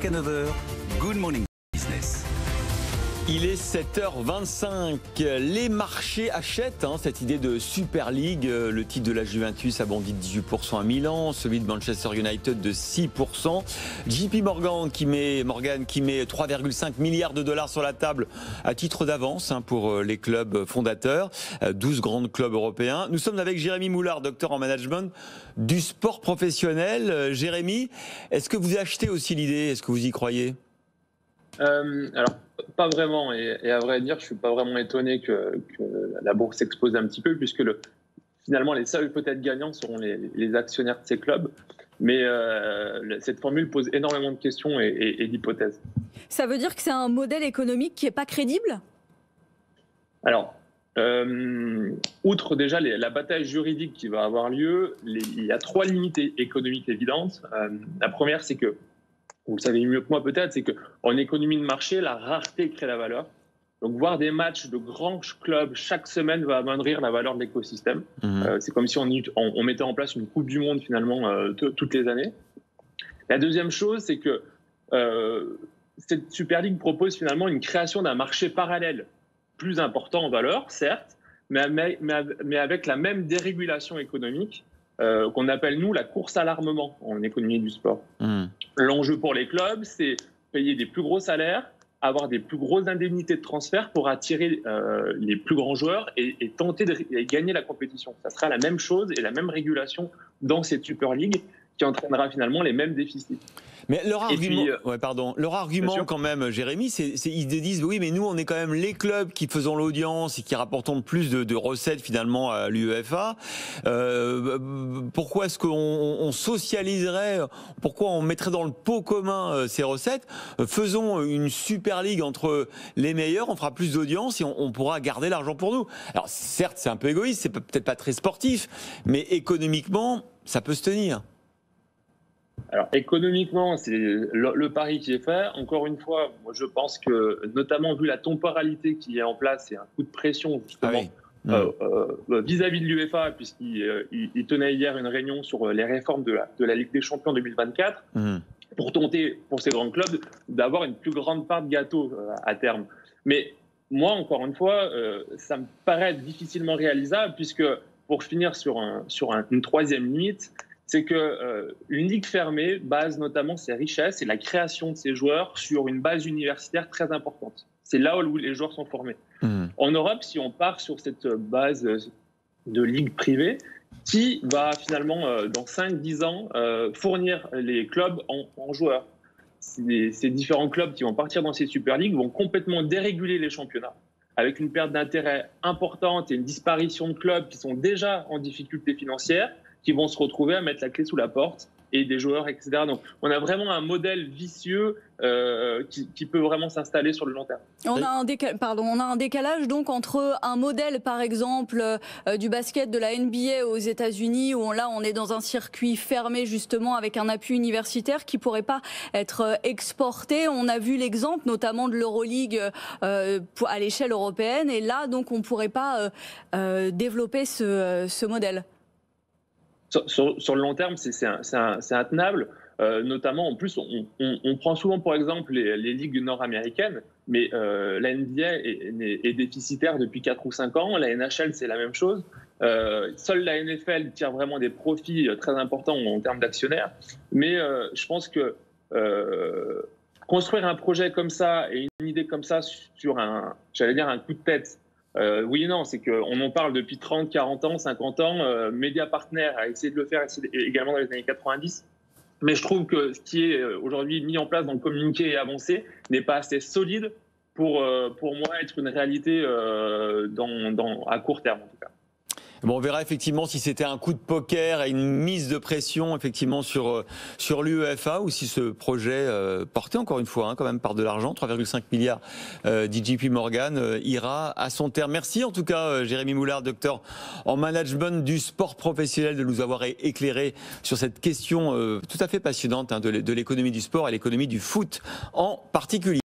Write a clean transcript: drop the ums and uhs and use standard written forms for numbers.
jusqu'à 9h, Good Morning Business. Il est 7h25. Les marchés achètent cette idée de Super League. Le titre de la Juventus a bondi de 18% à Milan, celui de Manchester United de 6%. JP Morgan qui met 3,5 milliards de dollars sur la table à titre d'avance pour les clubs fondateurs, 12 grands clubs européens. Nous sommes avec Jérémy Moulard, docteur en management du sport professionnel. Jérémy, est-ce que vous achetez aussi l'idée? Est-ce que vous y croyez? Alors, pas vraiment, et à vrai dire, je suis pas vraiment étonné que la bourse s'expose un petit peu, puisque finalement, les seuls peut-être gagnants seront les actionnaires de ces clubs. Mais cette formule pose énormément de questions et d'hypothèses. Ça veut dire que c'est un modèle économique qui n'est pas crédible? Alors, outre déjà la bataille juridique qui va avoir lieu, il y a 3 limites économiques évidentes. La première, c'est que, vous le savez mieux que moi peut-être, c'est qu'en économie de marché, la rareté crée la valeur. Donc voir des matchs de grands clubs chaque semaine va amoindrir la valeur de l'écosystème. C'est comme si on mettait en place une Coupe du Monde finalement toutes les années. La deuxième chose, c'est que cette Super League propose finalement une création d'un marché parallèle plus important en valeur, certes, mais avec la même dérégulation économique qu'on appelle, nous, la course à l'armement en économie du sport. L'enjeu pour les clubs, c'est payer des plus gros salaires, avoir des plus grosses indemnités de transfert pour attirer les plus grands joueurs et tenter de gagner la compétition. Ça sera la même chose et la même régulation dans cette Super League qui entraînera finalement les mêmes déficits. Mais leur argument quand même, Jérémy, ils disent oui, mais nous, on est quand même les clubs qui faisons l'audience et qui rapportons le plus de recettes finalement à l'UEFA. Pourquoi est-ce qu'on socialiserait, pourquoi on mettrait dans le pot commun ces recettes? Faisons une Super League entre les meilleurs, on fera plus d'audience et on pourra garder l'argent pour nous. Alors certes, c'est un peu égoïste, c'est peut-être pas très sportif, mais économiquement, ça peut se tenir. Alors économiquement, c'est le pari qui est fait. Encore une fois, moi, je pense que, notamment vu la temporalité qui est en place, c'est un coup de pression justement vis-à-vis de l'UEFA, puisqu'il tenait hier une réunion sur les réformes de la Ligue des Champions 2024, pour tenter, pour ces grands clubs, d'avoir une plus grande part de gâteau à terme. Mais moi, encore une fois, ça me paraît difficilement réalisable, puisque pour finir sur une troisième limite, c'est qu'une ligue fermée base notamment ses richesses et la création de ses joueurs sur une base universitaire très importante. C'est là où les joueurs sont formés. En Europe, si on part sur cette base de ligue privée, qui va finalement, dans 5-10 ans, fournir les clubs en joueurs? Ces différents clubs qui vont partir dans ces Super Ligues vont complètement déréguler les championnats, avec une perte d'intérêt importante et une disparition de clubs qui sont déjà en difficulté financière, qui vont se retrouver à mettre la clé sous la porte, et des joueurs, etc. Donc, on a vraiment un modèle vicieux qui peut vraiment s'installer sur le long terme. On a un décalage donc entre un modèle, par exemple, du basket de la NBA aux États-Unis, où là, on est dans un circuit fermé, justement, avec un appui universitaire qui ne pourrait pas être exporté. On a vu l'exemple, notamment de l'Euroleague à l'échelle européenne. Et là, donc, on ne pourrait pas développer ce modèle. Sur le long terme, c'est intenable. Notamment, en plus, on prend souvent pour exemple les ligues nord-américaines, mais la NBA est déficitaire depuis 4 ou 5 ans. La NHL, c'est la même chose. Seule la NFL tire vraiment des profits très importants en termes d'actionnaires. Mais je pense que construire un projet comme ça et une idée comme ça sur un coup de tête, oui et non, c'est qu'on en parle depuis 30, 40 ans, 50 ans. Média Partner a essayé de le faire également dans les années 90. Mais je trouve que ce qui est aujourd'hui mis en place dans le communiqué et avancé n'est pas assez solide pour moi être une réalité à court terme en tout cas. Bon, on verra effectivement si c'était un coup de poker et une mise de pression effectivement sur l'UEFA, ou si ce projet porté encore une fois quand même par de l'argent, 3,5 milliards d'JP Morgan, ira à son terme. Merci en tout cas Jérémy Moulard, docteur en management du sport professionnel, de nous avoir éclairé sur cette question tout à fait passionnante de l'économie du sport et l'économie du foot en particulier.